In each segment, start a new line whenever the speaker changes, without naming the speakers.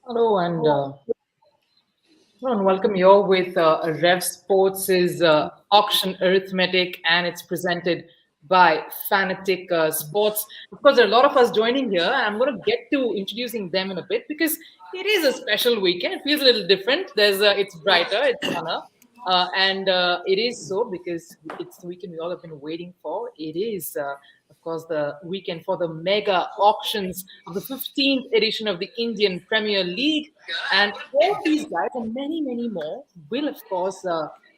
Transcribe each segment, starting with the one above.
Hello and welcome you all with RevSportz's auction arithmetic, and it's presented by Fanatic Sports. Of course, there are a lot of us joining here, and I'm going to get to introducing them in a bit because it is a special weekend. It feels a little different. It's brighter, it's funner, and it is so because it's the weekend we all have been waiting for. It is. Of course, the weekend for the mega auctions of the 15th edition of the Indian Premier League. And all these guys and many, many more will, of course,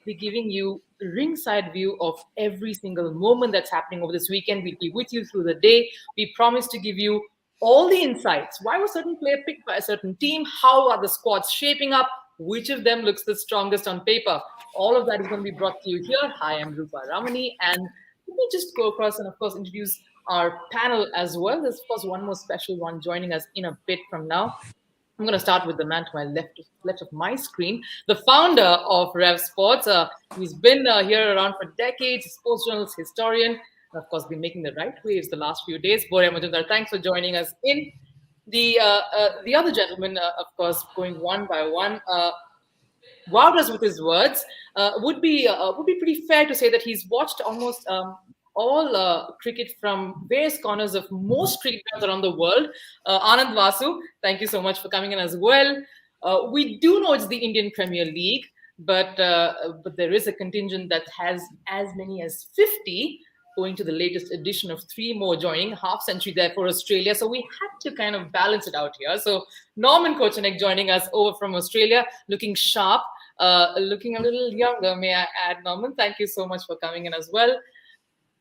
be giving you a ringside view of every single moment that's happening over this weekend. We'll be with you through the day. We promise to give you all the insights. Why was a certain player picked by a certain team? How are the squads shaping up? Which of them looks the strongest on paper? All of that is going to be brought to you here. Hi, I'm Rupa Ramani, and let me just go across and, of course, introduce our panel as well. There's, of course, one more special one joining us in a bit from now. I'm going to start with the man to my left of my screen, the founder of RevSportz. He's been here around for decades, sports journalist, historian, and of course, been making the right waves the last few days. Borja Majumdar, thanks for joining us in. The other gentleman, of course, going one by one, wowed us with his words. Would be pretty fair to say that he's watched almost all cricket from various corners of most cricket grounds around the world. Anand Vasu, thank you so much for coming in as well. We do know it's the Indian Premier League, but there is a contingent that has as many as 50, owing to the latest addition of 3 more joining, half century there for Australia. So we had to kind of balance it out here. So Norman Kochanek joining us over from Australia, looking sharp, looking a little younger, may I add, Norman. Thank you so much for coming in as well.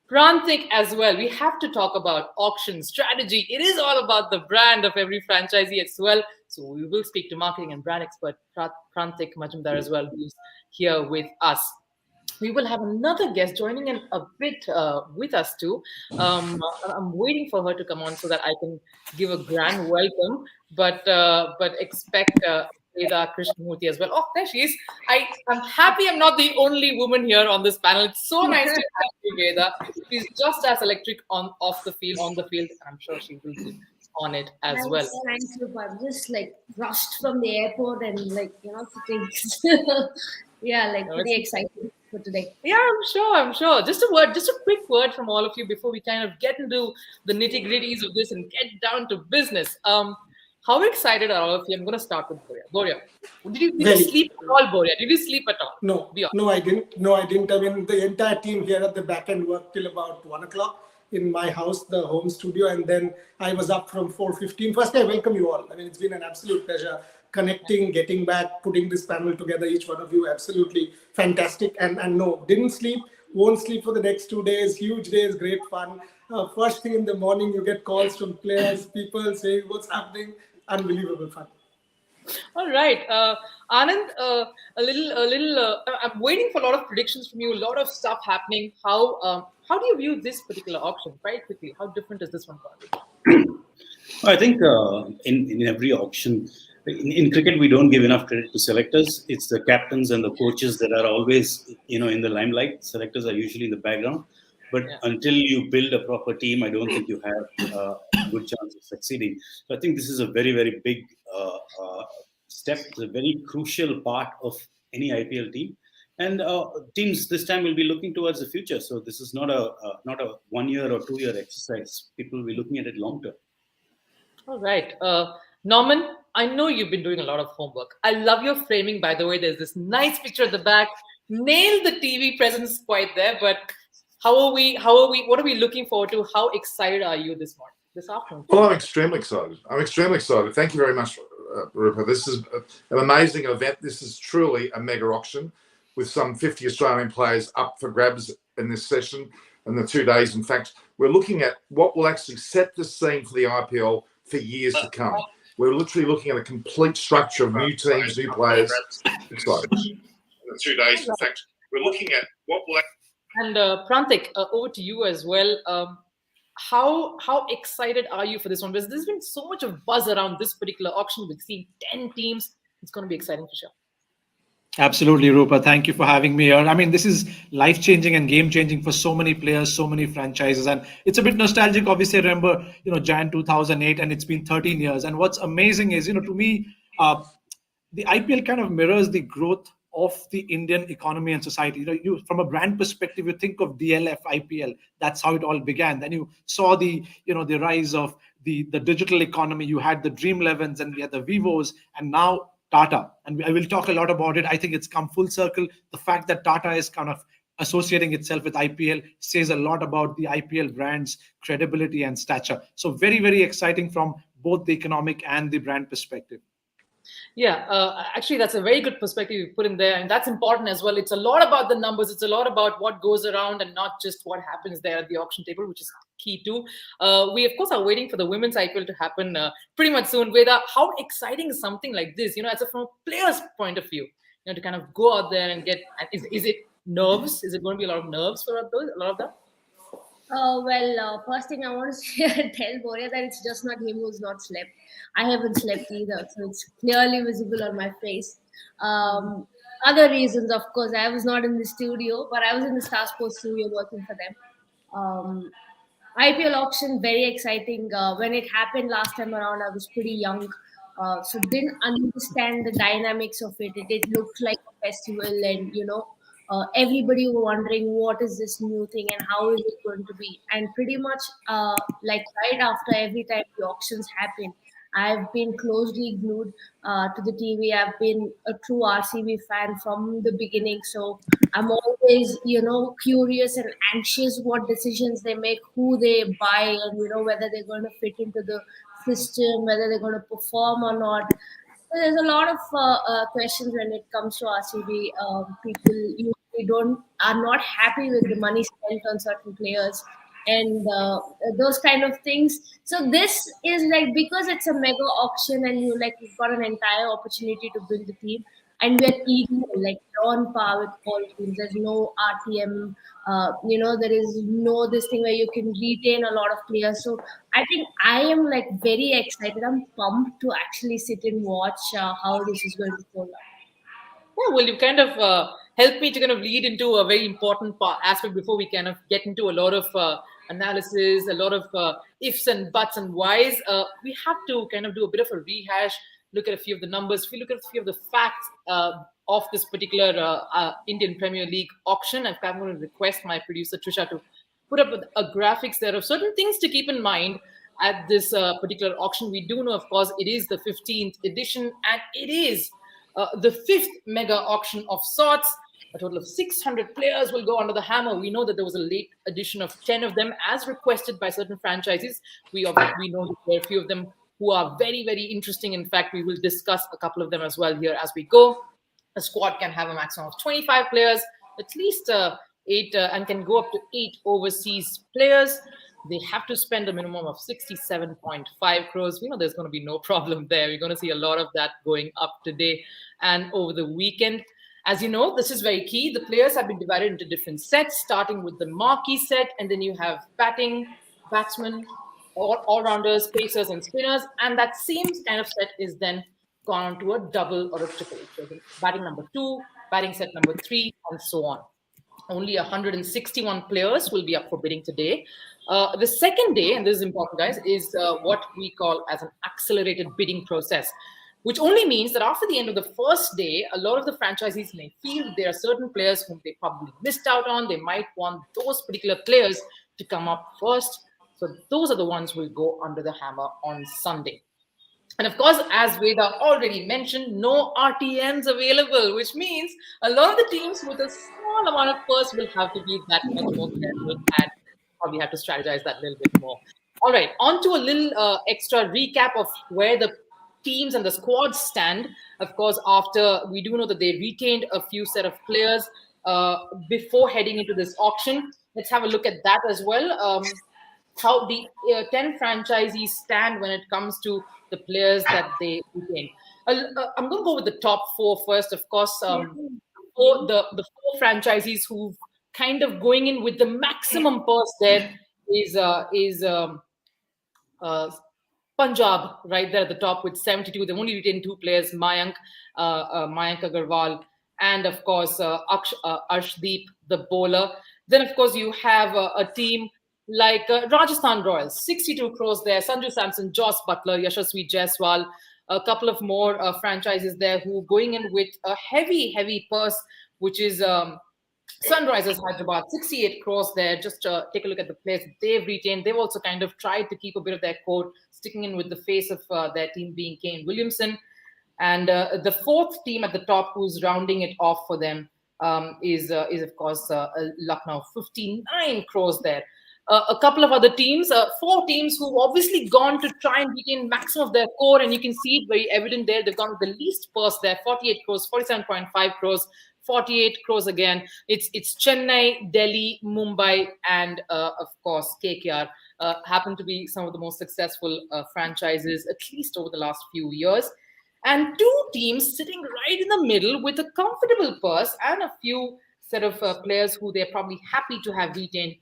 Prantik as well. We have to talk about auction strategy. It is all about the brand of every franchisee as well. So we will speak to marketing and brand expert Prantik Majumdar as well, who's here with us. We will have another guest joining in a bit with us too. I'm waiting for her to come on so that I can give a grand welcome, but expect Veda Krishnamurthy as well. Oh, there she is. I'm happy I'm not the only woman here on this panel. It's so nice to have you, Veda. She's just as electric off the field, on the field, and I'm sure she will be on it as well.
Thanks, Rupa. I'm just rushed from the airport and sitting. Yeah, pretty excited for today.
Yeah, I'm sure. Just a quick word from all of you before we kind of get into the nitty-gritties of this and get down to business. How excited are all of you? I'm going to start with Borja. Borja, did you sleep at all, Borja? Did you sleep at all?
No, I didn't. No, I didn't. I mean, the entire team here at the back end worked till about 1 o'clock in my house, the home studio, and then I was up from 4:15. First, I welcome you all. I mean, it's been an absolute pleasure connecting, getting back, putting this panel together, each one of you, absolutely fantastic. And no, didn't sleep, won't sleep for the next 2 days, huge days, great fun. First thing in the morning, you get calls from players, people saying what's happening, unbelievable fun.
All right, Anand, I'm waiting for a lot of predictions from you, a lot of stuff happening. How do you view this particular auction, quite quickly? How different is this one for you?
I think in every auction, in cricket, we don't give enough credit to selectors. It's the captains and the coaches that are always, in the limelight. Selectors are usually in the background. But until you build a proper team, I don't think you have a good chance of succeeding. So I think this is a very, very big step. It's a very crucial part of any IPL team. And teams this time will be looking towards the future. So this is not a 1 year or 2 year exercise. People will be looking at it long term.
All right. Norman, I know you've been doing a lot of homework. I love your framing, by the way. There's this nice picture at the back. Nailed the TV presence quite there, but how are we? What are we looking forward to? How excited are you this afternoon?
Well, I'm extremely excited. Thank you very much, Rupa. This is an amazing event. This is truly a mega auction with some 50 Australian players up for grabs in this session and the 2 days. In fact, we're looking at what will actually set the scene for the IPL for years to come. We're literally looking at a complete structure of new teams, new players. Excited. In the 2 days, in fact, we're looking at what will.
And Prantik, over to you as well. How excited are you for this one? Because there's been so much of buzz around this particular auction. We've seen 10 teams. It's going to be exciting for sure.
Absolutely, Rupa. Thank you for having me here. I mean, this is life-changing and game-changing for so many players, so many franchises. And it's a bit nostalgic. Obviously, I remember, Jan 2008, and it's been 13 years. And what's amazing is, to me, the IPL kind of mirrors the growth of the Indian economy and society. You from a brand perspective, you think of DLF, IPL. That's how it all began. Then you saw the rise of the digital economy. You had the Dream 11s and we had the Vivos, and now Tata. And I will talk a lot about it. I think it's come full circle. The fact that Tata is kind of associating itself with IPL says a lot about the IPL brand's credibility and stature. So very, very exciting from both the economic and the brand perspective.
Yeah, actually, that's a very good perspective you put in there, and that's important as well. It's a lot about the numbers. It's a lot about what goes around and not just what happens there at the auction table, which is key too. We, of course, are waiting for the women's IPL to happen pretty much soon. Veda, how exciting is something like this? From a player's point of view, to kind of go out there and get. Is it nerves? Is it going to be a lot of nerves for a lot of that?
First thing I want to tell Boria that it's just not him who's not slept. I haven't slept either, so it's clearly visible on my face. Other reasons, of course, I was not in the studio, but I was in the Star Sports studio working for them. IPL auction, very exciting. When it happened last time around, I was pretty young, so didn't understand the dynamics of it. It looked like a festival, and everybody were wondering what is this new thing and how is it going to be. And pretty much, right after every time the auctions happen, I've been closely glued to the TV. I've been a true RCB fan from the beginning. So I'm always, curious and anxious what decisions they make, who they buy, and, whether they're going to fit into the system, whether they're going to perform or not. So there's a lot of questions when it comes to RCB. People usually are not happy with the money spent on certain players and those kind of things. So this is because it's a mega auction and you've got an entire opportunity to build the team, and we're equal, we're on par with all teams. There's no RTM, there is no this thing where you can retain a lot of players. So I think I am very excited. I'm pumped to actually sit and watch how this is going to go out.
Yeah, well, you kind of helped me to kind of lead into a very important aspect before we kind of get into a lot of analysis, a lot of ifs and buts and whys. We have to kind of do a bit of a rehash, look at a few of the numbers. If we look at a few of the facts of this particular Indian Premier League auction, I'm going to request my producer Trisha to put up a graphics there of certain things to keep in mind at this particular auction. We do know, of course, it is the 15th edition, and it is the fifth mega auction of sorts. A total of 600 players will go under the hammer. We know that there was a late addition of 10 of them as requested by certain franchises. We know that there are a few of them who are very, very interesting. In fact, we will discuss a couple of them as well here as we go. A squad can have a maximum of 25 players, at least 8, and can go up to 8 overseas players. They have to spend a minimum of 67.5 crores. We know there's going to be no problem there. We're going to see a lot of that going up today and over the weekend. As you know, this is very key. The players have been divided into different sets, starting with the marquee set, and then you have batting, batsmen, all-rounders, pacers, and spinners. And that same kind of set is then gone on to a double or a triple. So batting number 2, batting set number 3, and so on. Only 161 players will be up for bidding today. The second day, and this is important, guys, is what we call as an accelerated bidding process, which only means that after the end of the first day, a lot of the franchisees may feel there are certain players whom they probably missed out on. They might want those particular players to come up first. So those are the ones who will go under the hammer on Sunday. And of course, as Veda already mentioned, no RTMs available, which means a lot of the teams with a small amount of purse will have to be that much more careful and probably have to strategize that a little bit more. All right, on to a little extra recap of where the teams and the squads stand. Of course, after we do know that they retained a few set of players before heading into this auction. Let's have a look at that as well. How the 10 franchisees stand when it comes to the players that they retain. I'm going to go with the top 4 first, of course. The 4 franchisees who kind of going in with the maximum purse there is Punjab right there at the top with 72. They've only retained 2 players, Mayank Agarwal, and of course Arshdeep, the bowler. Then of course you have a team like Rajasthan Royals, 62 crores there. Sanju Samson, Joss Butler, Yashasvi Jaiswal, a couple of more franchises there who are going in with a heavy purse, which is Sunrisers Hyderabad, 68 crores there. Just take a look at the players they've retained. They've also kind of tried to keep a bit of their core, sticking in with the face of their team being Kane Williamson. And the fourth team at the top who's rounding it off for them is of course Lucknow, 59 crores there. A couple of other teams, four teams who've obviously gone to try and retain maximum of their core, and you can see it very evident there. They've gone with the least purse there, 48 crores, 47.5 crores, 48 crores again. It's Chennai, Delhi, Mumbai, and of course KKR happen to be some of the most successful franchises, at least over the last few years. And two teams sitting right in the middle with a comfortable purse and a few set of players who they're probably happy to have retained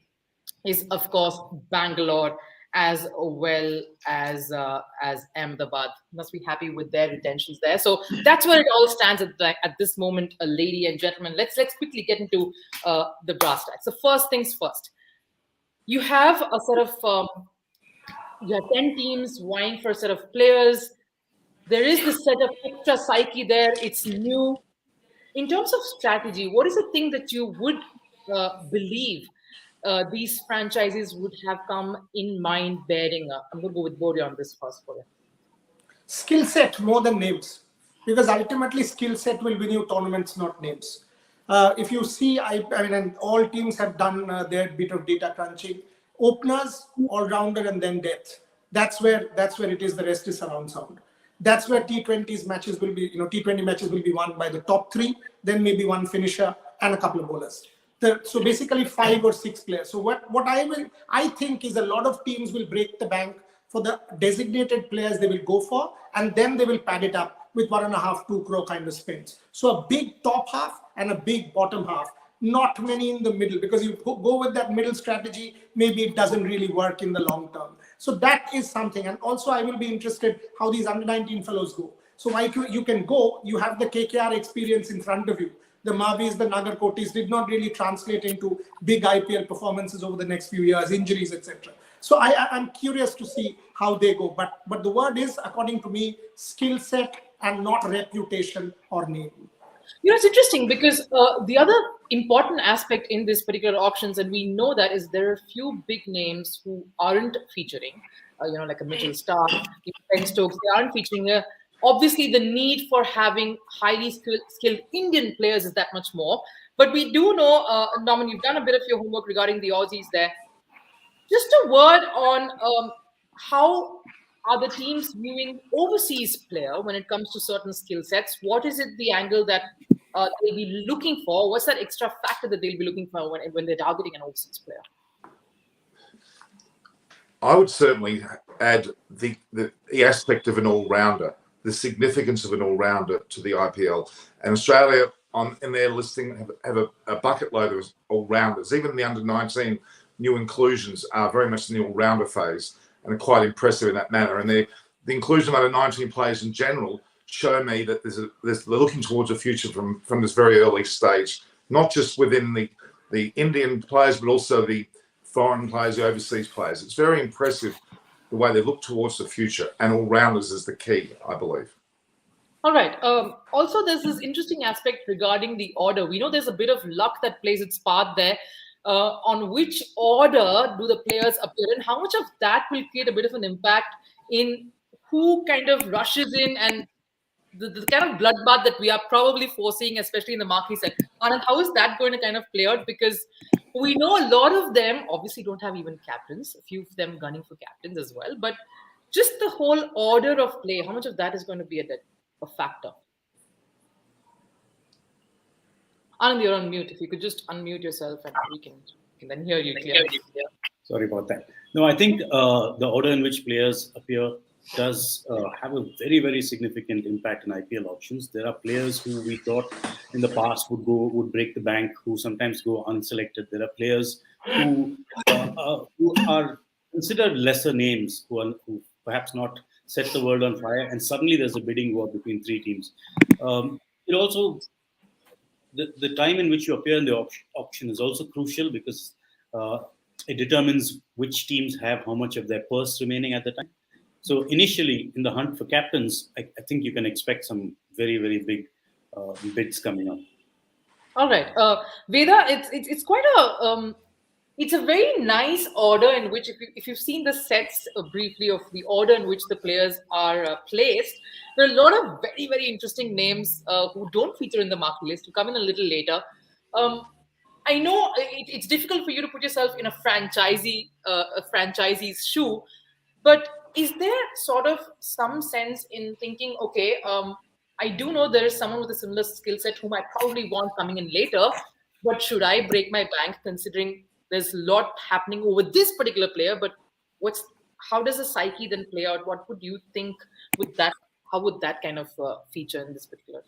is, of course, Bangalore as well as Ahmedabad. Must be happy with their retentions there. So that's where it all stands at this moment, ladies and gentlemen. Let's quickly get into the brass tacks. So first things first, you have a sort of you have 10 teams vying for a set of players. There is this set of extra psyche there. It's new. In terms of strategy, what is the thing that you would believe these franchises would have come in mind bearing up? I'm going to go with Bodhi on this first for you.
Skill set more than names, because ultimately skill set will win you tournaments, not names. If you see, I mean, and all teams have done their bit of data crunching. Openers, all-rounder, and then depth. That's where it is. The rest is surround sound. That's where T20 matches will be. T20 matches will be won by the top three, then maybe one finisher and a couple of bowlers. So basically 5 or 6 players. So what I think is a lot of teams will break the bank for the designated players they will go for, and then they will pad it up with 1.5, 2 crore kind of spends. So a big top half and a big bottom half. Not many in the middle, because you go with that middle strategy, maybe it doesn't really work in the long term. So that is something. And also I will be interested how these under-19 fellows go. So like you can go, you have the KKR experience in front of you. The Mavis, the Nagar Kotis did not really translate into big IPL performances over the next few years, injuries, etc. So I'm curious to see how they go. But the word is, according to me, skill set and not reputation or name.
It's interesting because the other important aspect in this particular auctions, and we know that, is there are a few big names who aren't featuring, like a Mitchell Starc, Ben Stokes, they aren't featuring. Obviously, the need for having highly skilled Indian players is that much more. But we do know, Norman, you've done a bit of your homework regarding the Aussies there. Just a word on how are the teams viewing overseas player when it comes to certain skill sets? What is it the angle that they'll be looking for? What's that extra factor that they'll be looking for when they're targeting an overseas player?
I would certainly add the aspect of an all-rounder, the significance of an all-rounder to the IPL. And Australia, in their listing, have a bucket load of all-rounders. Even the under-19 new inclusions are very much in the all-rounder phase and are quite impressive in that manner. And the inclusion of under-19 players in general show me that they're looking towards a future from this very early stage, not just within the Indian players, but also the foreign players, the overseas players. It's very impressive the way they look towards the future, and all-rounders is the key, I believe.
All right. Also, there's this interesting aspect regarding the order. We know there's a bit of luck that plays its part there. On which order do the players appear in? How much of that will create a bit of an impact in who kind of rushes in and the kind of bloodbath that we are probably foreseeing, especially in the marquee set? And how is that going to kind of play out? Because we know a lot of them obviously don't have even captains, a few of them gunning for captains as well. But just the whole order of play, how much of that is going to be a factor? Anand, you're on mute. If you could just unmute yourself and we can then hear you clearly.
Sorry about that. No, I think the order in which players appear does have a very, very significant impact in IPL auctions. There are players who we thought in the past would break the bank, who sometimes go unselected. There are players who are considered lesser names, who perhaps not set the world on fire, and suddenly there's a bidding war between 3 teams. It also, the time in which you appear in the auction is also crucial, because it determines which teams have how much of their purse remaining at the time. So initially, in the hunt for captains, I think you can expect some very, very big bids coming up.
All right, Veda, it's quite a it's a very nice order in which, if you've seen the sets briefly of the order in which the players are placed, there are a lot of very, very interesting names who don't feature in the mark list, who come in a little later. I know it's difficult for you to put yourself in a franchisee's shoe, but is there sort of some sense in thinking, okay, I do know there is someone with a similar skill set whom I probably want coming in later, but should I break my bank considering there's a lot happening over this particular player? But how does the psyche then play out? What would you think with that? How would that kind of feature in this particular?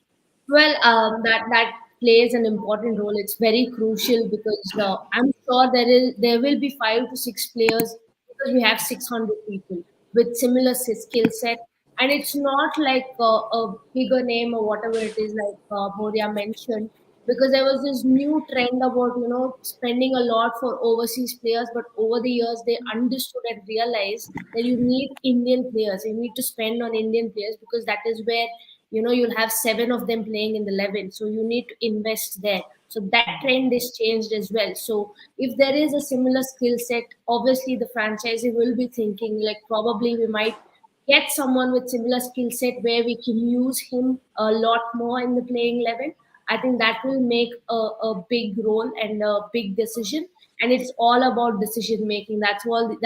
Well, that plays an important role. It's very crucial because I'm sure there will be 5 to 6 players because we have 600 people with similar skill set, and it's not like a bigger name or whatever it is like Moria mentioned. Because there was this new trend about spending a lot for overseas players, but over the years they understood and realized that you need Indian players. You need to spend on Indian players because that is where you'll have 7 of them playing in the 11, so you need to invest there. So that trend is changed as well. So if there is a similar skill set, obviously the franchisee will be thinking like probably we might get someone with similar skill set where we can use him a lot more in the playing 11. I think that will make a big role and a big decision, and it's all about decision making. That's what the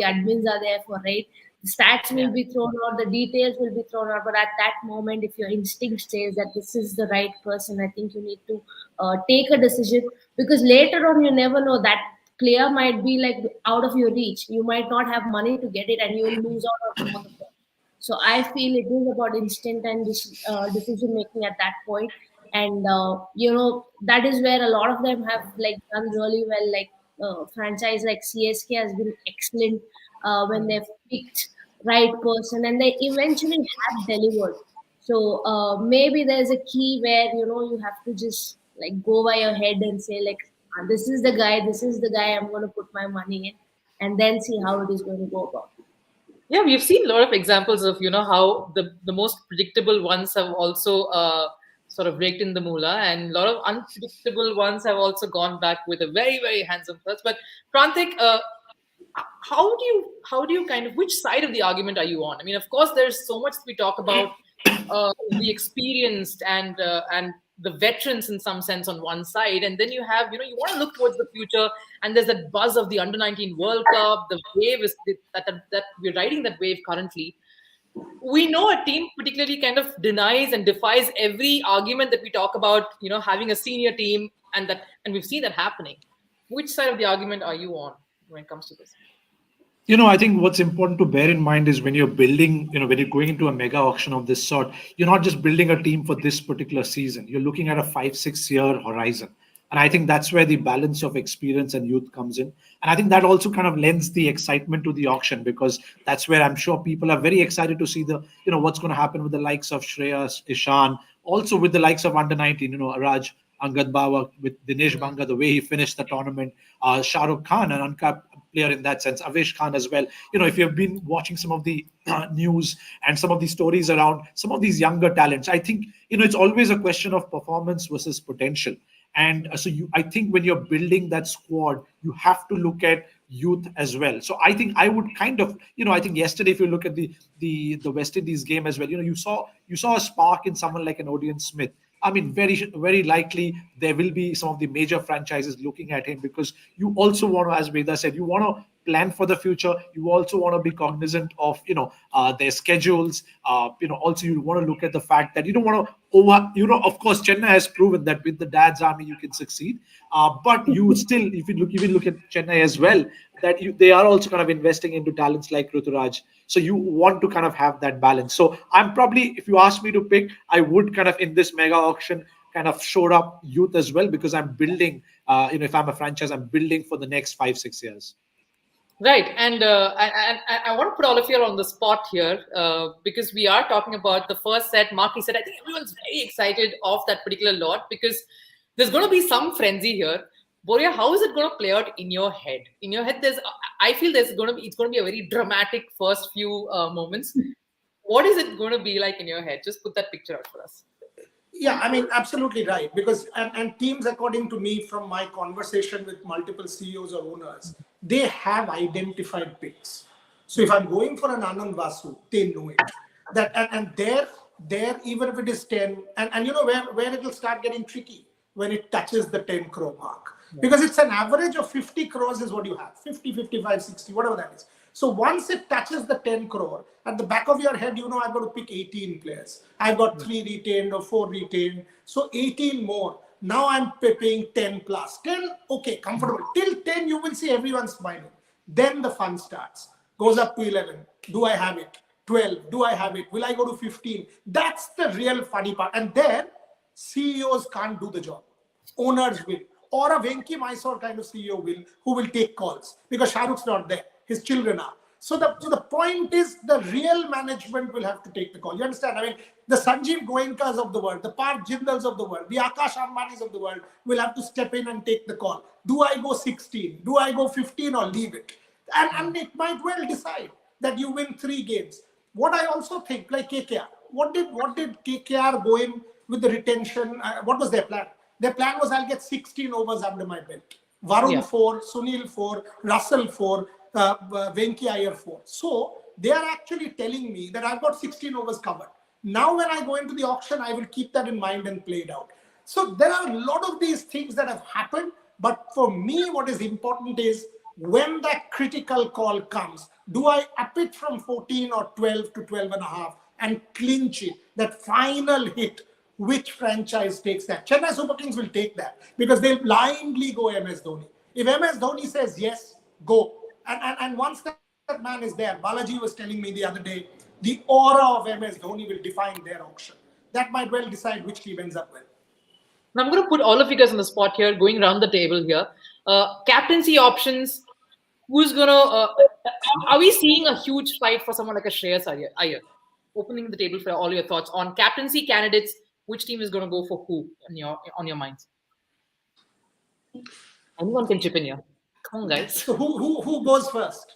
admins are there for, right? The stats will be thrown out, the details will be thrown out, but at that moment, if your instinct says that this is the right person, I think you need to take a decision, because later on you never know, that player might be like out of your reach. You might not have money to get it, and you will lose out on some of the points. So I feel it is about instinct and decision making at that point. And that is where a lot of them have like done really well. Like franchise like CSK has been excellent when they've picked right person, and they eventually have delivered. So maybe there's a key where you have to just like go by your head and say like, this is the guy, I'm going to put my money in, and then see how it is going to go about.
Yeah, we've seen a lot of examples of how the most predictable ones have also sort of raked in the moolah, and a lot of unpredictable ones have also gone back with a very, very handsome first. But Prantik, how do you kind of, which side of the argument are you on? I mean, of course, there's so much we talk about the experienced and the veterans in some sense on one side, and then you have you want to look towards the future, and there's that buzz of the under-19 World Cup. The wave is that we're riding that wave currently. We know a team particularly kind of denies and defies every argument that we talk about, having a senior team, and we've seen that happening. Which side of the argument are you on when it comes to this?
I think what's important to bear in mind is when you're building, when you're going into a mega auction of this sort, you're not just building a team for this particular season. You're looking at a 5-6 year horizon. And I think that's where the balance of experience and youth comes in. And I think that also kind of lends the excitement to the auction, because that's where I'm sure people are very excited to see what's going to happen with the likes of Shreyas, Ishan, also with the likes of under 19, Raj, Angad Bawa, with Dinesh Banga, the way he finished the tournament, Shah Rukh Khan, an uncapped player in that sense, Avesh Khan as well. If you've been watching some of the news and some of the stories around some of these younger talents, I think, it's always a question of performance versus potential. And I think when you're building that squad, you have to look at youth as well. So I think I would kind of, I think yesterday, if you look at the West Indies game as well, you saw a spark in someone like an Odean Smith. I mean, very, very likely there will be some of the major franchises looking at him, because you also want to, as Veda said, you want to plan for the future. You also want to be cognizant of, their schedules. Also you want to look at the fact that you don't want to of course, Chennai has proven that with the dad's army, you can succeed. But you still, if you even look at Chennai as well, that they are also kind of investing into talents like Ruturaj. So you want to kind of have that balance. So I'm probably, if you ask me to pick, I would kind of in this mega auction kind of shore up youth as well, because I'm building, if I'm a franchise, I'm building for the next 5-6 years.
Right, and I want to put all of you on the spot here because we are talking about the first set. Marky said, I think everyone's very excited of that particular lot because there's going to be some frenzy here. Boria, how is it going to play out in your head? In your head, I feel it's going to be a very dramatic first few moments. What is it going to be like in your head? Just put that picture out for us.
Yeah, I mean, absolutely right. Because, and teams, according to me, from my conversation with multiple CEOs or owners, they have identified picks. So if I'm going for an Anand Vasu, they know it. That and there, even if it is 10, and you know where it will start getting tricky when it touches the 10 crore mark. Because it's an average of 50 crores is what you have, 50, 55, 60, whatever that is. So once it touches the 10 crore, at the back of your head, you know, I've got to pick 18 players. I've got 3 retained or 4 retained. So 18 more. Now I'm paying 10 plus. 10, okay, comfortable. Till 10, you will see everyone smiling. Then the fun starts. Goes up to 11. Do I have it? 12. Do I have it? Will I go to 15? That's the real funny part. And then CEOs can't do the job. Owners will. Or a Venki Mysore kind of CEO will, who will take calls because Shah Rukh's not there. His children are. So the point is the real management will have to take the call. You understand? I mean, the Sanjeev Goenkas of the world, the Parth Jindals of the world, the Akash Ambanis of the world will have to step in and take the call. Do I go 16? Do I go 15 or leave it? And it might well decide that you win 3 games. What I also think, like KKR, what did KKR go in with the retention? What was their plan? Their plan was I'll get 16 overs under my belt. Varun 4, Sunil 4, Russell 4, Venki Iyer 4. So they are actually telling me that I've got 16 overs covered. Now when I go into the auction, I will keep that in mind and play it out. So there are a lot of these things that have happened. But for me, what is important is when that critical call comes, do I up it from 14 or 12 to 12 and a half and clinch it? That final hit. Which franchise takes that? Chennai Super Kings will take that because they'll blindly go MS Dhoni. If MS Dhoni says yes, go. And once that man is there, Balaji was telling me the other day, the aura of MS Dhoni will define their auction. That might well decide which team ends up well.
Now I'm going to put all of you guys on the spot here, going around the table here. Captaincy options. Who's going to... are we seeing a huge fight for someone like a Shreyas Iyer? Opening the table for all your thoughts on captaincy candidates. Which team is going to go for who on your minds? Anyone can chip in here. Come on, guys.
So who goes first?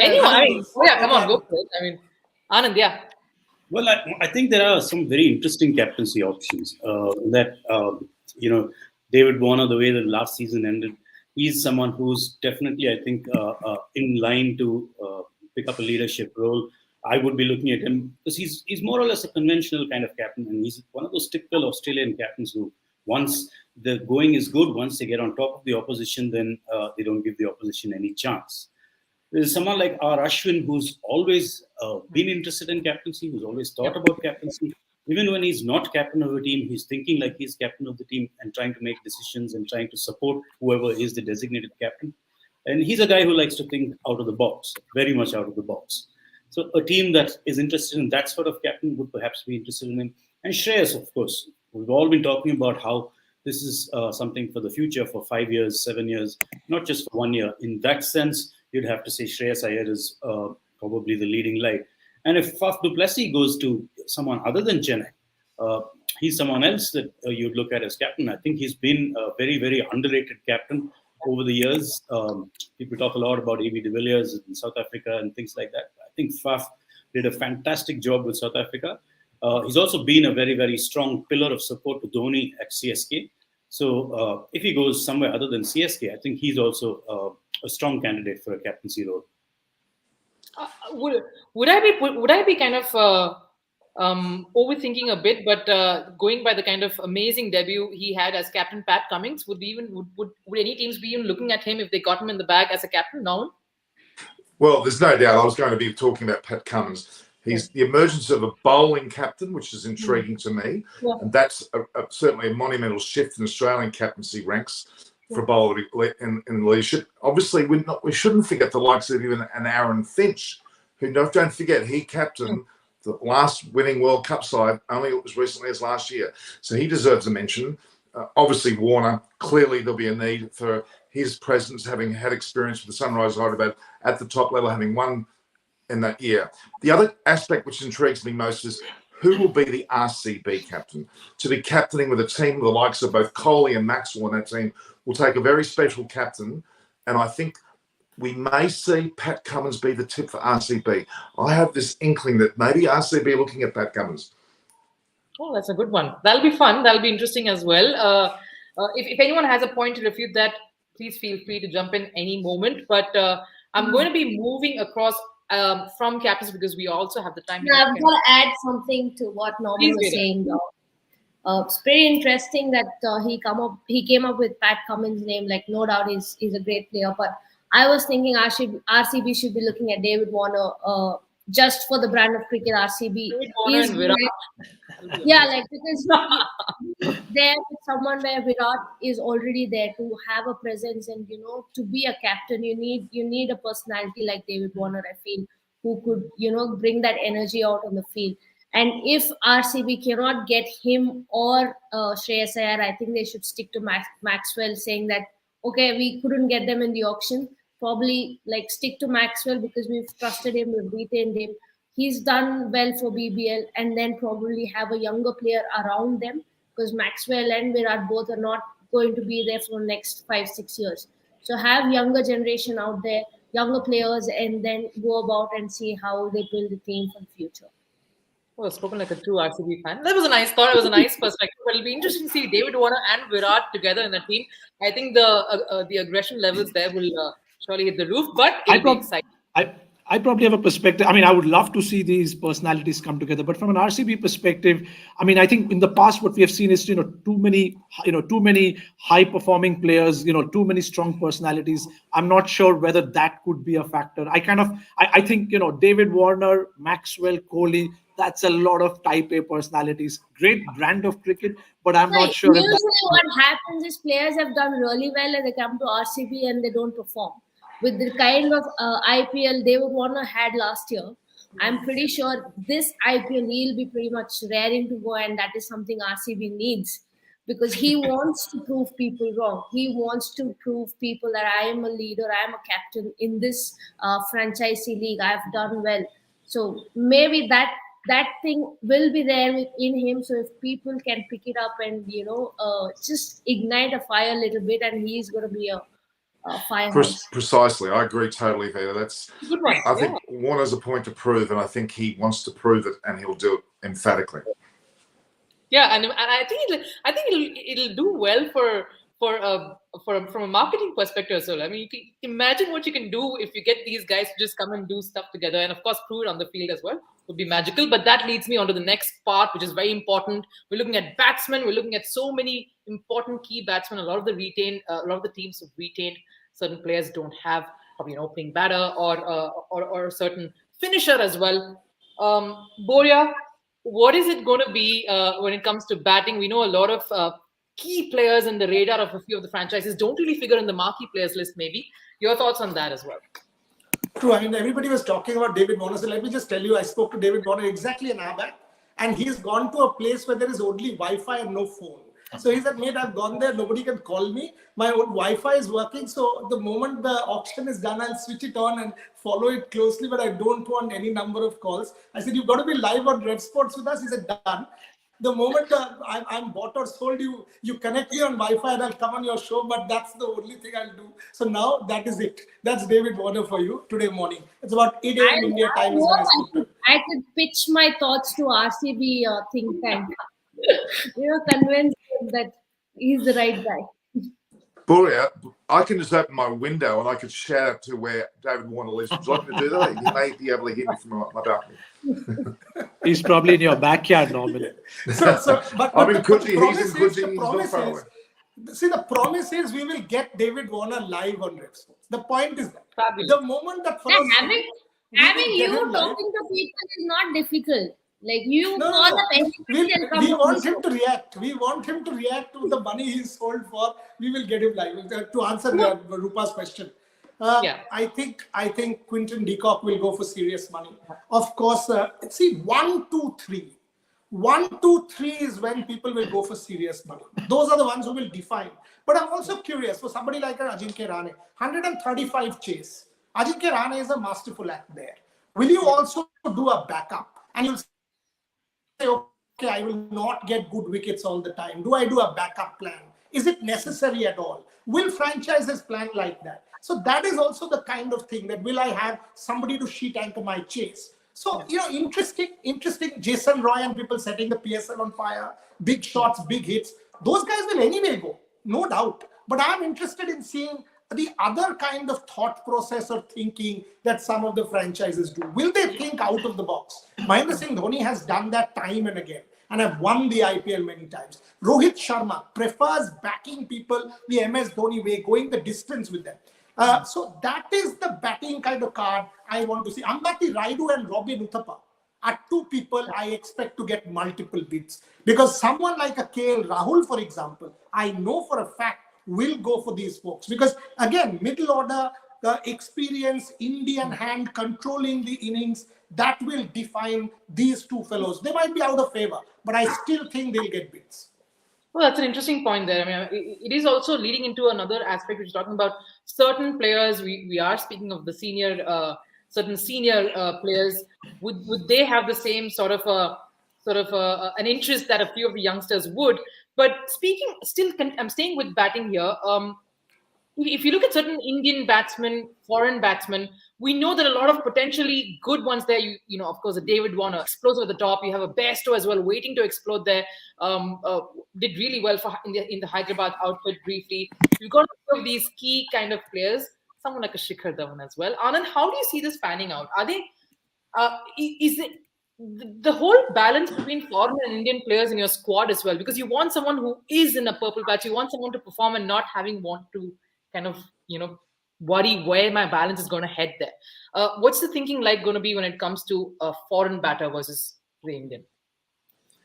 Anyone. I mean, come on, go for it. I mean, Anand, yeah.
Well, I think there are some very interesting captaincy options that, David Warner, the way the last season ended, he's someone who's definitely, I think, in line to pick up a leadership role. I would be looking at him because he's more or less a conventional kind of captain, and he's one of those typical Australian captains who, once the going is good, once they get on top of the opposition, then they don't give the opposition any chance. There's someone like R. Ashwin who's always been interested in captaincy, who's always thought about captaincy. Even when he's not captain of a team, he's thinking like he's captain of the team and trying to make decisions and trying to support whoever is the designated captain. And he's a guy who likes to think out of the box, very much out of the box. So a team that is interested in that sort of captain would perhaps be interested in him. And Shreyas, of course. We've all been talking about how this is something for the future for 5 years, 7 years, not just for 1 year. In that sense, you'd have to say Shreyas Iyer is probably the leading light. And if Faf du Plessis goes to someone other than Chennai, he's someone else that you'd look at as captain. I think he's been a very, very underrated captain over the years. People talk a lot about A.B. de Villiers in South Africa and things like that. I think Faf did a fantastic job with South Africa. He's also been a very, very strong pillar of support to Dhoni at CSK. So if he goes somewhere other than CSK, I think he's also a strong candidate for a captaincy role.
Would I be kind of overthinking a bit, but going by the kind of amazing debut he had as captain, Pat Cummins, would any teams be even looking at him if they got him in the bag as a captain? No. Well,
there's no doubt. I was going to be talking about Pat Cummins. He's the emergence of a bowling captain, which is intriguing to me, and that's certainly a monumental shift in Australian captaincy ranks for bowler in leadership. Obviously, we shouldn't forget the likes of even an Aaron Finch, who don't forget he captained the last winning World Cup side only as recently as last year. So he deserves a mention. Obviously, Warner, clearly there'll be a need for his presence, having had experience with the Sunrise Hyderabad at the top level, having won in that year. The other aspect which intrigues me most is who will be the RCB captain? To be captaining with a team with the likes of both Kohli and Maxwell on that team will take a very special captain. And I think we may see Pat Cummins be the tip for RCB. I have this inkling that maybe RCB are looking at Pat Cummins.
Oh, that's a good one. That'll be fun. That'll be interesting as well. If anyone has a point to refute that, please feel free to jump in any moment. But I'm going to be moving across from captains because we also have the time.
Yeah, I've got to add something to what Norman was saying. It's pretty interesting that he came up with Pat Cummins' name. Like, no doubt he's a great player. But I was thinking RCB should be looking at David Warner just for the brand of cricket. RCB is yeah, like, because there with someone where Virat is already there to have a presence, and to be a captain, you need a personality like David Warner, I feel, who could bring that energy out on the field. And if RCB cannot get him or Shreyas Iyer, I think they should stick to Maxwell, saying that okay, we couldn't get them in the auction, probably like stick to Maxwell because we've trusted him, we've retained him. He's done well for BBL, and then probably have a younger player around them, because Maxwell and Virat both are not going to be there for the next 5-6 years. So have younger generation out there, younger players, and then go about and see how they build the team for the future.
Well, spoken like a true RCB fan. That was a nice thought. It was a nice perspective. But it'll be interesting to see David Warner and Virat together in the team. I think the aggression levels there will surely hit the roof. But it'll be exciting.
I probably have a perspective. I mean, I would love to see these personalities come together, but from an RCB perspective, I mean, I think in the past what we have seen is too many high performing players, too many strong personalities. I'm not sure whether that could be a factor. I think David Warner, Maxwell, Kohli, that's a lot of type A personalities. Great brand of cricket, but I'm not sure.
Usually, what happens is players have done really well and they come to RCB and they don't perform. With the kind of IPL David Warner had last year, I'm pretty sure this IPL he'll be pretty much raring to go, and that is something RCB needs, because he wants to prove people wrong. He wants to prove people that I am a leader, I am a captain in this franchisee league. I've done well. So maybe that thing will be there within him. So if people can pick it up and just ignite a fire a little bit, and he's going to be a firehouse.
Precisely, I agree totally, Vita. I think Warner's a point to prove, and I think he wants to prove it, and he'll do it emphatically.
Yeah, and I think it'll do well from a marketing perspective. So I mean, you can imagine what you can do if you get these guys to just come and do stuff together, and of course prove it on the field as well. It would be magical. But that leads me on to the next part, which is very important. We're looking at batsmen. We're looking at so many important key batsmen. A lot of the teams have retained certain players, don't have opening batter or a certain finisher as well. Boria, what is it going to be when it comes to batting? We know a lot of key players in the radar of a few of the franchises don't really figure in the marquee players list. Maybe your thoughts on that as well.
True. I mean, everybody was talking about David Warner. So let me just tell you, I spoke to David Warner exactly an hour back, and he's gone to a place where there is only Wi-Fi and no phone. So he said, mate, I've gone there. Nobody can call me. My own Wi-Fi is working. So the moment the auction is done, I'll switch it on and follow it closely. But I don't want any number of calls. I said, you've got to be live on RevSportz with us. He said, done. The moment I'm bought or sold, you connect me on Wi-Fi and I'll come on your show. But that's the only thing I'll do. So now that is it. That's David Warner for you today morning. It's about 8 a.m. India time.
I could pitch my thoughts to RCB think tank. Convince him that he's the right guy.
Boria, I can just open my window and I could shout out to where David Warner lives. Would you like me to do that? You may be able to hear me from my balcony.
He's probably in your backyard normally.
But
I'm in Coogee, he's in Coogee, he's not far away.
See, the promise is we will get David Warner live on RevSportz. The point is that the moment that
having you talking to people is not difficult. Like you call up anybody and come.
We want him to react. We want him to react to the money he's sold for. We will get him live. To answer Rupa's question, I think Quinton de Kock will go for serious money. Of course, see 1, 2, 3. 1, 2, 3 is when people will go for serious money. Those are the ones who will define. But I'm also curious for somebody like Ajinkya Rahane, 135 chase. Ajinkya Rahane is a masterful act there. Will you also do a backup? And you'll okay, I will not get good wickets all the time. Do I do a backup plan? Is it necessary at all? Will franchises plan like that? So that is also the kind of thing that will I have somebody to sheet anchor my chase. So, interesting. Jason Roy and people setting the PSL on fire, big shots, big hits. Those guys will anyway go, no doubt. But I'm interested in seeing the other kind of thought process or thinking that some of the franchises do. Will they think out of the box? Mahendra Singh Dhoni has done that time and again and have won the IPL many times. Rohit Sharma prefers backing people the MS Dhoni way, going the distance with them. So that is the batting kind of card I want to see. Ambati Raidu and Robin Uthappa are two people I expect to get multiple bids. Because someone like a KL Rahul, for example, I know for a fact will go for these folks. Because again, middle order, the experience, Indian hand controlling the innings, that will define these two fellows. They might be out of favor, but I still think they'll get bids.
Well, that's an interesting point there. I mean, it is also leading into another aspect, which is talking about certain players. We are speaking of the certain senior players. Would they have the same sort of an interest that a few of the youngsters would? But I'm staying with batting here. If you look at certain Indian batsmen, foreign batsmen, we know that a lot of potentially good ones there. Of course, a David Warner, explosive at the top. You have a Bairstow as well, waiting to explode there. Did really well in the Hyderabad outfit briefly. You've got a few of these key kind of players. Someone like a Shikhar Dhawan as well. Anand, how do you see this panning out? Are they? Is it the whole balance between foreign and Indian players in your squad as well? Because you want someone who is in a purple patch. You want someone to perform and not want to kind of worry where my balance is going to head there. What's the thinking like going to be when it comes to a foreign batter versus the Indian?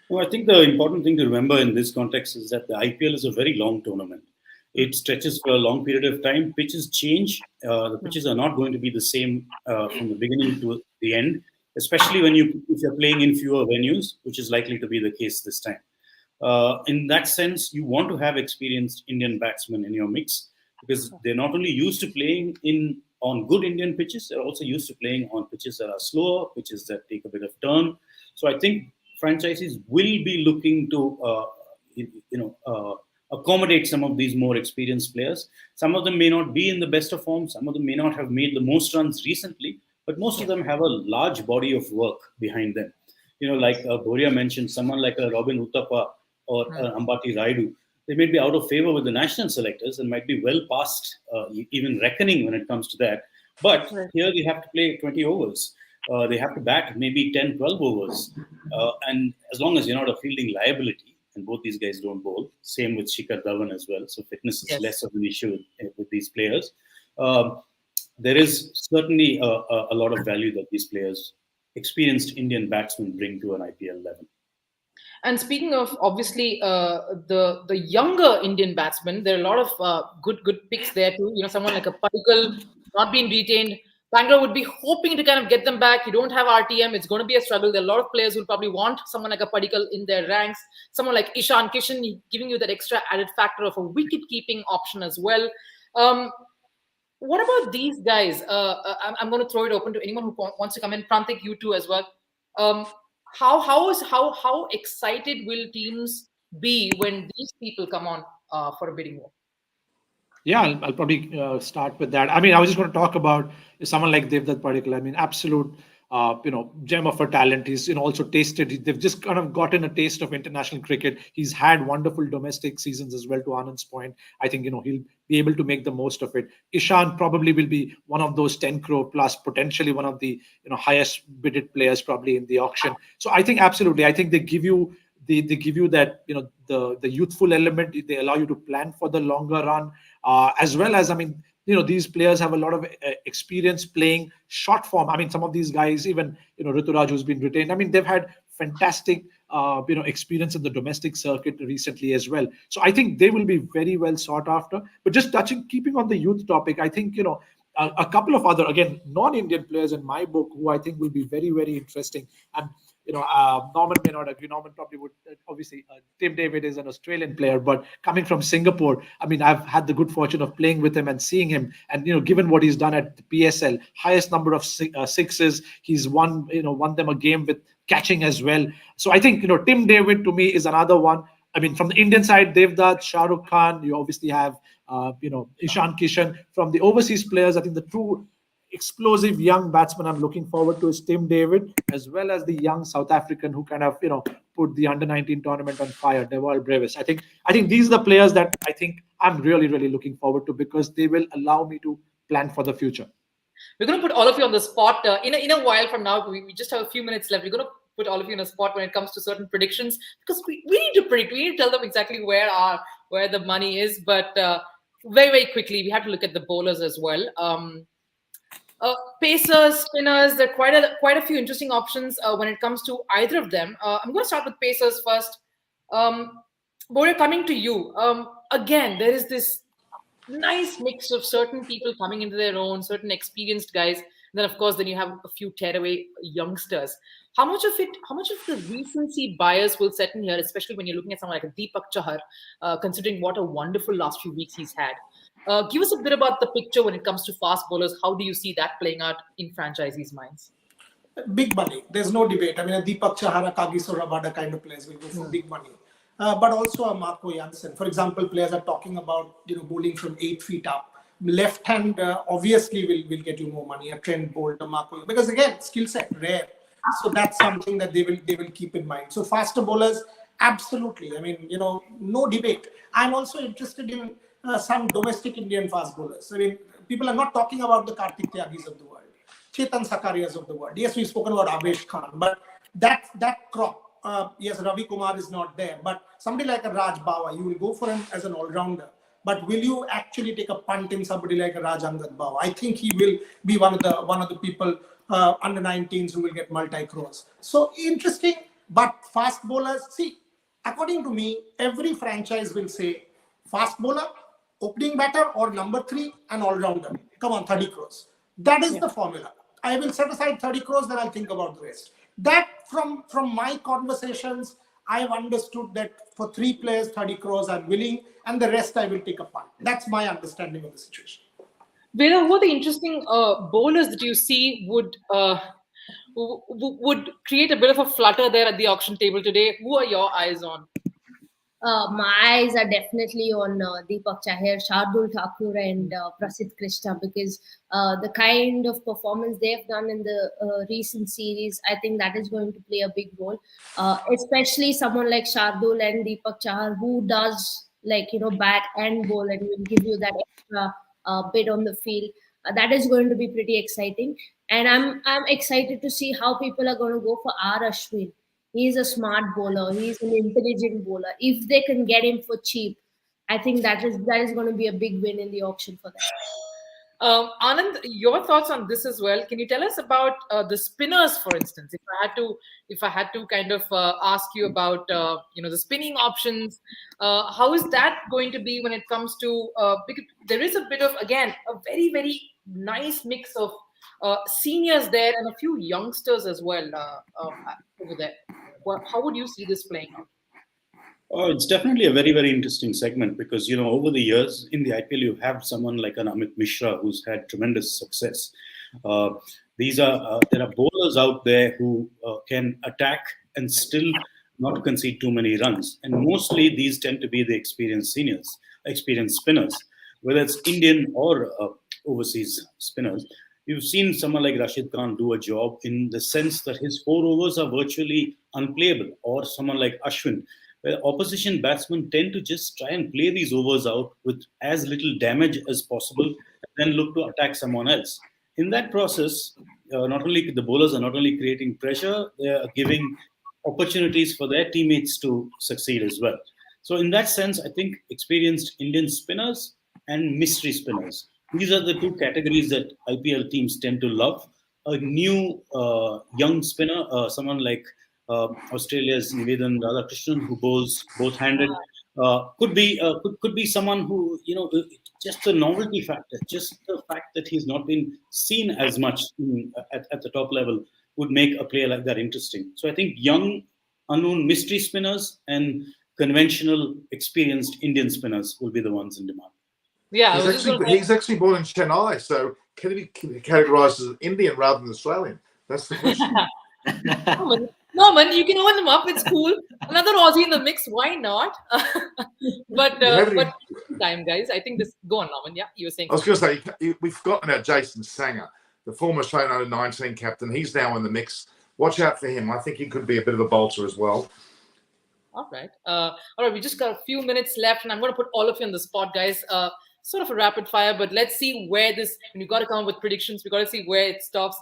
Well, I think the important thing to remember in this context is that the IPL is a very long tournament. It stretches for a long period of time. Pitches change. The pitches are not going to be the same from the beginning to the end, especially if you're playing in fewer venues, which is likely to be the case this time. In that sense, you want to have experienced Indian batsmen in your mix, because they're not only used to playing on good Indian pitches, they're also used to playing on pitches that are slower, pitches that take a bit of turn. So I think franchises will be looking to accommodate some of these more experienced players. Some of them may not be in the best of form. Some of them may not have made the most runs recently, but most of them have a large body of work behind them. Like Boria mentioned, someone like a Robin Uthappa or Ambati Raidu, they may be out of favor with the national selectors and might be well past even reckoning when it comes to that. But here they have to play 20 overs. They have to bat maybe 10, 12 overs. And as long as you're not a fielding liability, and both these guys don't bowl, same with Shikhar Dhawan as well. So fitness is less of an issue with these players. There is certainly a lot of value that these players, experienced Indian batsmen, bring to an IPL level.
And speaking of, obviously, the younger Indian batsmen, there are a lot of good picks there too. Someone like a Padikkal not being retained. Bangalore would be hoping to kind of get them back. You don't have RTM. It's going to be a struggle. There are a lot of players who probably want someone like a Padikkal in their ranks. Someone like Ishan Kishan giving you that extra added factor of a wicket-keeping option as well. What about these guys? I'm going to throw it open to anyone who wants to come in. Prantik, you too as well. How excited will teams be when these people come on for a bidding war?
Yeah, I'll probably start with that. I mean, I was just going to talk about someone like Devdutt Padikkal. I mean, absolute, gem of a talent. He's also tasted. They've just kind of gotten a taste of international cricket. He's had wonderful domestic seasons as well. To Anand's point, I think he'll be able to make the most of it. Ishan probably will be one of those 10 crore plus, potentially one of the highest bidded players probably in the auction. So I think absolutely. I think they give you that the youthful element. They allow you to plan for the longer run, as well as, I mean, these players have a lot of experience playing short form. I mean, some of these guys, even Rituraj, who's been retained, I mean, they've had fantastic experience in the domestic circuit recently as well. So I think they will be very well sought after. But just keeping on the youth topic, I think a couple of other, again, non-Indian players in my book who I think will be very, very interesting. And Norman may not agree. Norman probably would. Obviously, Tim David is an Australian player, but coming from Singapore, I mean, I've had the good fortune of playing with him and seeing him. And given what he's done at the PSL, highest number of sixes, he's won them a game with catching as well. So I think Tim David to me is another one. I mean, from the Indian side, Devdutt, Shah Rukh Khan. You obviously have Ishan Kishan. From the overseas players, I think the true explosive young batsman I'm looking forward to is Tim David, as well as the young South African who kind of put the under-19 tournament on fire, Deval Brevis. I think these are the players that I think I'm really looking forward to, because they will allow me to plan for the future.
We're going to put all of you on the spot in a while from now. We just have a few minutes left. We're going to put all of you in a spot when it comes to certain predictions, because we need to predict. We need to tell them exactly where the money is. But very quickly, we have to look at the bowlers as well. Pacers, spinners, there are quite a few interesting options when it comes to either of them. I'm going to start with Pacers first. Bora, coming to you. Again, there is this nice mix of certain people coming into their own, certain experienced guys. And then, of course, you have a few tearaway youngsters. How much of the recency bias will set in here, especially when you're looking at someone like a Deepak Chahar, considering what a wonderful last few weeks he's had? Give us a bit about the picture when it comes to fast bowlers. How do you see that playing out in franchisees' minds?
Big money. There's no debate. I mean, a Deepak Chahar, Kagiso Rabada kind of players will go for big money. But also a Marco Jansen. For example, players are talking about bowling from 8 feet up. Left hand obviously will get you more money. A Trent Bolt, a Marco, because again, skill set rare. So that's something that they will keep in mind. So faster bowlers, absolutely. I mean, no debate. I'm also interested in some domestic Indian fast bowlers. I mean, people are not talking about the Kartik Tyagis of the world, Chetan Sakarias of the world. Yes, we've spoken about Avesh Khan, but that crop. Yes, Ravi Kumar is not there, but somebody like a Raj Bawa, you will go for him as an all-rounder. But will you actually take a punt in somebody like a Raj Angad Bawa? I think he will be one of the people under 19s who will get multi-crores. So interesting, but fast bowlers. See, according to me, every franchise will say fast bowler, opening batter, or number 3, and all-rounder. Come on, 30 crores. That is the formula. I will set aside 30 crores, then I'll think about the rest. That from my conversations, I've understood that for 3 players, 30 crores I'm willing, and the rest I will take a punt. That's my understanding of the situation.
Vera, who are the interesting bowlers that you see would create a bit of a flutter there at the auction table today? Who are your eyes on?
My eyes are definitely on Deepak Chahar, Shardul Thakur, and Prasidh Krishna, because the kind of performance they've done in the recent series, I think that is going to play a big role. Especially someone like Shardul and Deepak Chahar, who does bat and bowl and will give you that extra bit on the field. That is going to be pretty exciting, and I'm excited to see how people are going to go for R. Ashwin. He's a smart bowler. He's an intelligent bowler. If they can get him for cheap, I think that is going to be a big win in the auction for them.
Anand, your thoughts on this as well. Can you tell us about the spinners, for instance? If I had to kind of ask you about the spinning options, how is that going to be when it comes to? Because there is a bit of, again, a very very nice mix of seniors there and a few youngsters as well over there. How would you see this playing out?
It's definitely a very, very interesting segment because, over the years in the IPL, you have someone like an Amit Mishra who's had tremendous success. There are bowlers out there who can attack and still not concede too many runs. And mostly these tend to be the experienced spinners, whether it's Indian or overseas spinners. You've seen someone like Rashid Khan do a job in the sense that his 4 overs are virtually unplayable, or someone like Ashwin, where opposition batsmen tend to just try and play these overs out with as little damage as possible, then look to attack someone else. In that process, not only the bowlers are not only creating pressure, they are giving opportunities for their teammates to succeed as well. So in that sense, I think experienced Indian spinners and mystery spinners, these are the 2 categories that IPL teams tend to love. A new young spinner, someone like Australia's Nivedan Radhakrishnan, who bowls both-handed, could be someone who, just the novelty factor, just the fact that he's not been seen as much at the top level, would make a player like that interesting. So I think young, unknown mystery spinners and conventional, experienced Indian spinners will be the ones in demand.
Yeah,
He's actually born in Chennai, so can he be categorised as Indian rather than Australian? That's the question.
Norman, you can open them up. It's cool. Another Aussie in the mix. Why not? but time, guys. I think this. Go on, Norman. Yeah, you were saying.
I was going to say we've forgotten about Jason Sanger, the former Australian under-19 captain. He's now in the mix. Watch out for him. I think he could be a bit of a bolter as well.
All right. We just got a few minutes left, and I'm going to put all of you on the spot, guys. Sort of a rapid fire, but let's see where this. And you got to come up with predictions. We got to see where it stops.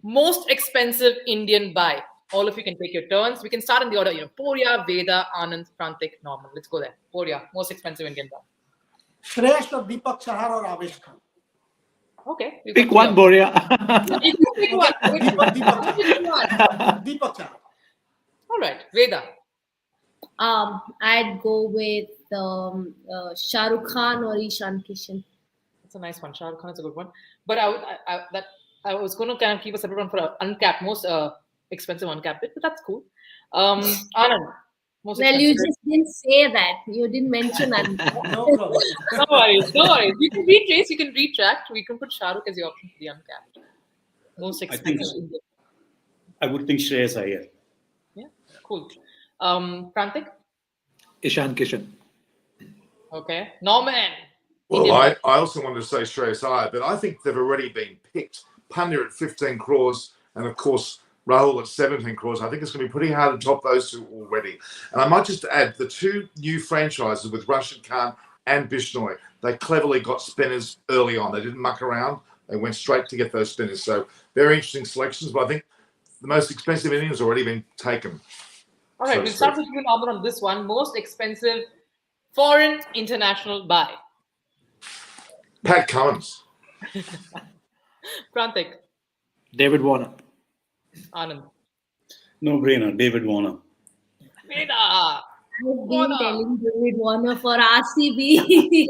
Most expensive Indian buy. All of you can take your turns. We can start in the order. Porya, Veda, Anand, Prantik, Norman. Let's go there. Porya, most expensive Indian buy.
Shreyash or Deepak Chahar or Avesh Khan?
Okay.
Pick one, Borya.
Pick one.
Deepak Chahar.
All right. Veda.
I'd go with Shah Rukh Khan or Ishan Kishan.
That's a nice one. Shah Rukh Khan is a good one. But I was going to kind of keep a separate one for uncapped, most expensive uncapped bit, but that's cool. Anand.
You just didn't say that. You didn't mention uncapped.
No problem.
No worries. You can retrace, you can retract. We can put Shah Rukh as the option for the uncapped. Most expensive Indian.
I would think Shreyas Iyer.
Yeah, cool. Prantik?
Ishan Kishan.
Okay. Norman.
Well, I also wanted to say Shreyas Iyer, but I think they've already been picked. Pandya at 15 crores, and of course Rahul at 17 crores. I think it's going to be pretty hard to top those two already. And I might just add the two new franchises with Rashid Khan and Bishnoi. They cleverly got spinners early on. They didn't muck around. They went straight to get those spinners. So very interesting selections, but I think the most expensive Indian has already been taken.
All right, we'll start with you, Norman, on this one. Most expensive foreign international buy.
Pat Cummins.
Prantik.
David Warner.
Anand.
No brainer, David Warner.
Veda.
I've been telling David Warner for RCB.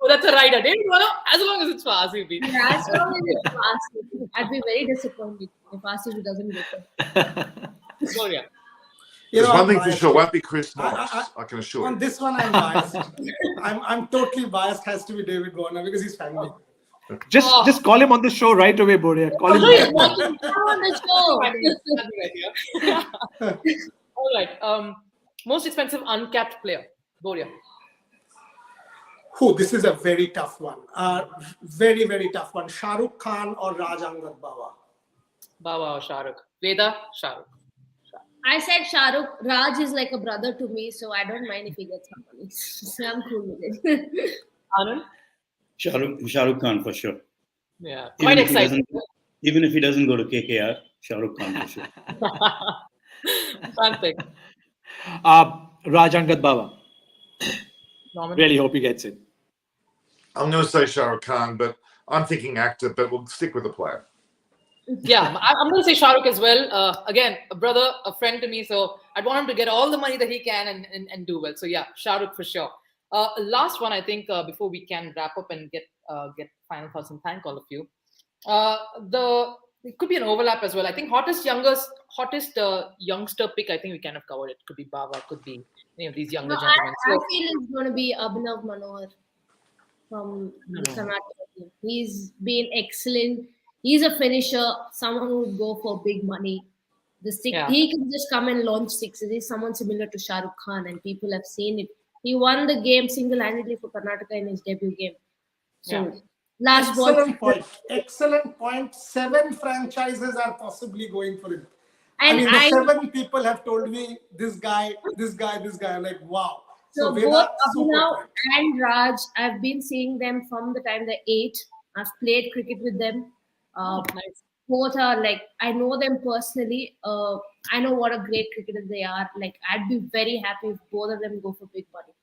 Oh, that's a rider. David Warner, as long as it's for RCB.
Yeah, as long as it's for RCB. I'd be very disappointed if RCB doesn't get it.
Gloria.
There's one thing for sure, won't be Chris Knox, I can assure you.
On this one, I'm biased. I'm totally biased. Has to be David Warner because he's family.
Just call him on the show right away, Borya. Call him.
On the show.
All right. Most expensive uncapped player. Gloria.
This is a very tough one. Very, very tough one. Shah Rukh Khan or Raj Angad Bawa?
Bawa or Shah Rukh? Veda, Shah Rukh.
I said Shah Rukh. Raj is like a brother to me, so I don't mind if he gets some money. So I'm cool with it.
Anand?
Shah Rukh Khan for sure.
Yeah, quite exciting.
Even if he doesn't go to KKR, Shah Rukh Khan for sure.
Prantik.
Raj Angad Bawa.
Norman?
Really hope he gets it.
I'm going to say Shah Rukh Khan, but I'm thinking actor, but we'll stick with the player.
Yeah, I'm going to say Shah Rukh as well. Again, a brother, a friend to me, so I'd want him to get all the money that he can and do well. So yeah, Shah Rukh for sure. Last one, I think, before we can wrap up and get final thoughts and thank all of you. It could be an overlap as well. I think hottest youngster pick, I think we kind of covered it. Could be Baba, could be any of these younger gentlemen.
I feel it's going to be Abhinav Manohar from the Karnataka team. He's been excellent. He's a finisher, someone who would go for big money. He can just come and launch sixes. He's someone similar to Shah Rukh Khan, and people have seen it. He won the game single-handedly for Karnataka in his debut game. So,
Excellent point. 7 franchises are possibly going for it.
And
the 7 people have told me this guy. I'm like, wow.
So both Abhinav and Raj, I've been seeing them from the time they're 8. I've played cricket with them.
Nice.
Both are like, I know them personally. I know what a great cricketer they are. Like, I'd be very happy if both of them go for big money.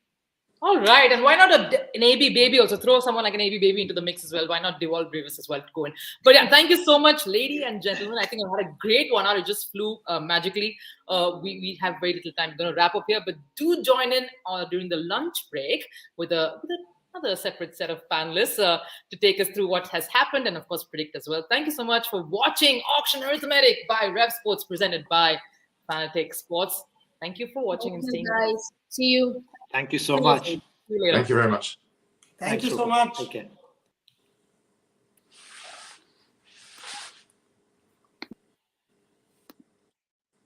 All right, and why not an AB baby also? Throw someone like an AB baby into the mix as well. Why not Deval Brevis as well to go in? But yeah, thank you so much, ladies and gentlemen. I think I've had a great 1 hour. It just flew magically. We have very little time. We're going to wrap up here, but do join in during the lunch break with another another separate set of panelists to take us through what has happened and, of course, predict as well. Thank you so much for watching Auction Arithmetic by RevSportz, presented by Fanatic Sports. Thank you for watching and staying.
Guys, see you.
Thank you so much.
See you later.
Thank you very much.
Thank you
Thanks,
so
Rupert.
much.
Take care.